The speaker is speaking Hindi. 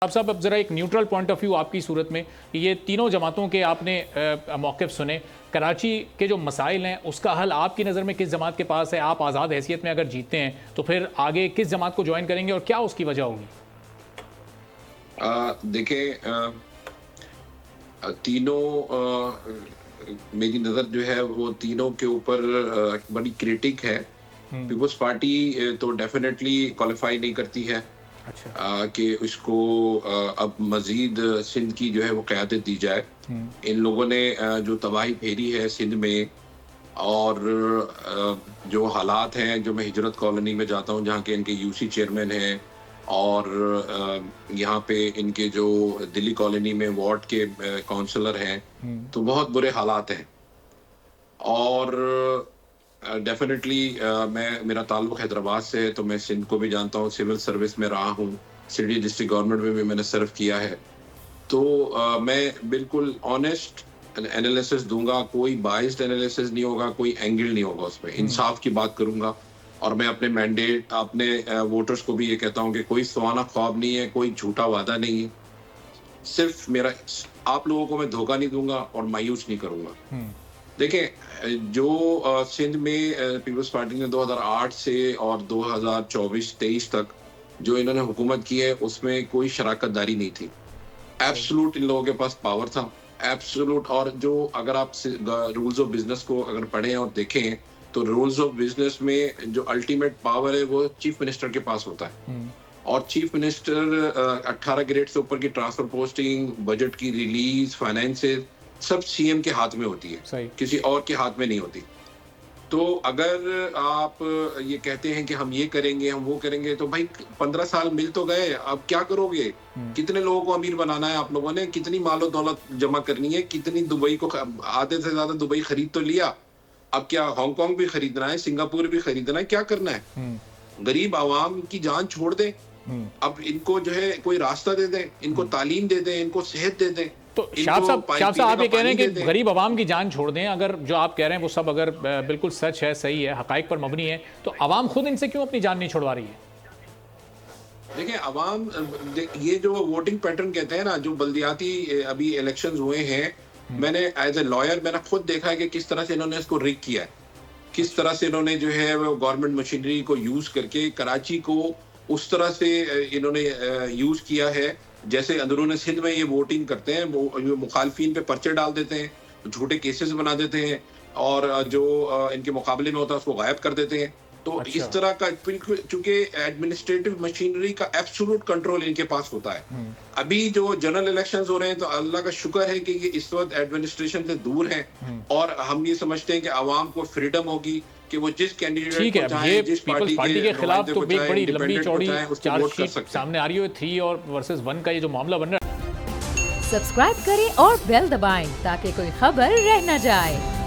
आप साहब अब ज़रा एक न्यूट्रल पॉइंट ऑफ व्यू आपकी सूरत में, ये तीनों जमातों के आपने मौक़िफ़ सुने, कराची के जो मसाइल हैं उसका हल आपकी नज़र में किस जमात के पास है? आप आज़ाद हैसियत में अगर जीतते हैं तो फिर आगे किस जमात को ज्वाइन करेंगे और क्या उसकी वजह होगी? देखिए, तीनों मेरी नज़र जो है वो तीनों के ऊपर बड़ी क्रिटिक है। पीपल्स पार्टी तो डेफिनेटली क्वालिफाई नहीं करती है अच्छा। कि उसको अब मज़ीद सिंध की जो है वो क़यादत दी जाए। इन लोगों ने जो तबाही फेरी है सिंध में, और जो हालात हैं, जो मैं हिजरत कॉलोनी में जाता हूँ जहाँ के इनके यूसी चेयरमैन हैं, और यहाँ पे इनके जो दिल्ली कॉलोनी में वार्ड के काउंसलर हैं, तो बहुत बुरे हालात हैं। और डेफिनेटली मेरा ताल्लुक हैदराबाद से है, तो मैं सिंध को भी जानता हूँ, सिविल सर्विस में रहा हूँ, सिटी डिस्ट्रिक्ट गवर्नमेंट में भी मैंने सर्व किया है। तो मैं बिल्कुल ऑनेस्ट एनालिसिस दूंगा, कोई बाइस्ड एनालिसिस नहीं होगा, कोई एंगल नहीं होगा उसमें, इंसाफ की बात करूंगा। और मैं अपने मैंडेट, अपने वोटर्स को भी ये कहता हूँ कि कोई सवाना ख्वाब नहीं है, कोई झूठा वादा नहीं है। सिर्फ मेरा, आप लोगों को मैं धोखा नहीं दूंगा और मायूस नहीं करूंगा। देखिए, जो सिंध में पीपल्स पार्टी ने 2008 से और 2024-23 तक जो इन्होंने हुकूमत की है, उसमें कोई शराकतदारी नहीं थी। एब्सोल्यूट इन लोगों के पास पावर था, एब्सोल्यूट। और जो अगर आप रूल्स ऑफ बिजनेस को अगर पढ़ें और देखें, तो रूल्स ऑफ बिजनेस में जो अल्टीमेट पावर है वो चीफ मिनिस्टर के पास होता है। और चीफ मिनिस्टर 18 ग्रेड से ऊपर की ट्रांसफर पोस्टिंग, बजट की रिलीज, फाइनेंसेस, सब सीएम के हाथ में होती है, किसी और के हाथ में नहीं होती। तो अगर आप ये कहते हैं कि हम ये करेंगे, हम वो करेंगे, तो भाई 15 साल मिल तो गए, अब क्या करोगे? कितने लोगों को अमीर बनाना है आप लोगों ने? कितनी मालो दौलत जमा करनी है? कितनी दुबई को, आधे से ज्यादा दुबई खरीद तो लिया, अब क्या हांगकांग भी खरीदना है, सिंगापुर भी खरीदना है? क्या करना है? गरीब आवाम की जान छोड़ दें। अब इनको जो है कोई रास्ता दे दें, इनको तालीम दे दें, इनको सेहत दे दें। तो शाह साहब आप ये कह रहे हैं कि गरीब आवाम की जान छोड़ दें, अगर जो आप कह रहे हैं वो सब अगर बिल्कुल सच है, सही है, हकाइक पर मबनी है, तो आवाम खुद इनसे क्यों अपनी जान नहीं छुड़वा रही है? देखिए, आवाम, ये जो वोटिंग पैटर्न कहते हैं ना, जो बल्दियाती अभी इलेक्शंस हुए हैं, मैंने एज ए लॉयर मैंने खुद देखा है कि किस तरह से इन्होंने इसको रिग किया है, किस तरह से इन्होंने जो है वो गवर्नमेंट मशीनरी को यूज करके कराची को उस तरह से इन्होंने यूज किया है जैसे अंदरूनी सिंध में ये वोटिंग करते हैं, वो मुखालफिन पे पर्चे डाल देते हैं, झूठे केसेस बना देते हैं, और जो इनके मुकाबले में होता है उसको गायब कर देते हैं। तो अच्छा। इस तरह का, चूंकि एडमिनिस्ट्रेटिव मशीनरी का एब्सोल्यूट कंट्रोल इनके पास होता है। अभी जो जनरल इलेक्शंस हो रहे हैं, तो अल्लाह का शुक्र है कि ये इस वक्त एडमिनिस्ट्रेशन से दूर हैं, और हम ये समझते हैं कि आवाम को फ्रीडम होगी कि वो जिस कैंडिडेट को चाहे, जिस पीपल्स पार्टी के खिलाफ तो एक बड़ी लंबी चौड़ी चार्जशीट सामने आ रही है। 3 और वर्सेस 1 का ये जो मामला बन रहा है। सब्सक्राइब करें और बेल दबाएं ताकि कोई खबर रह न जाए।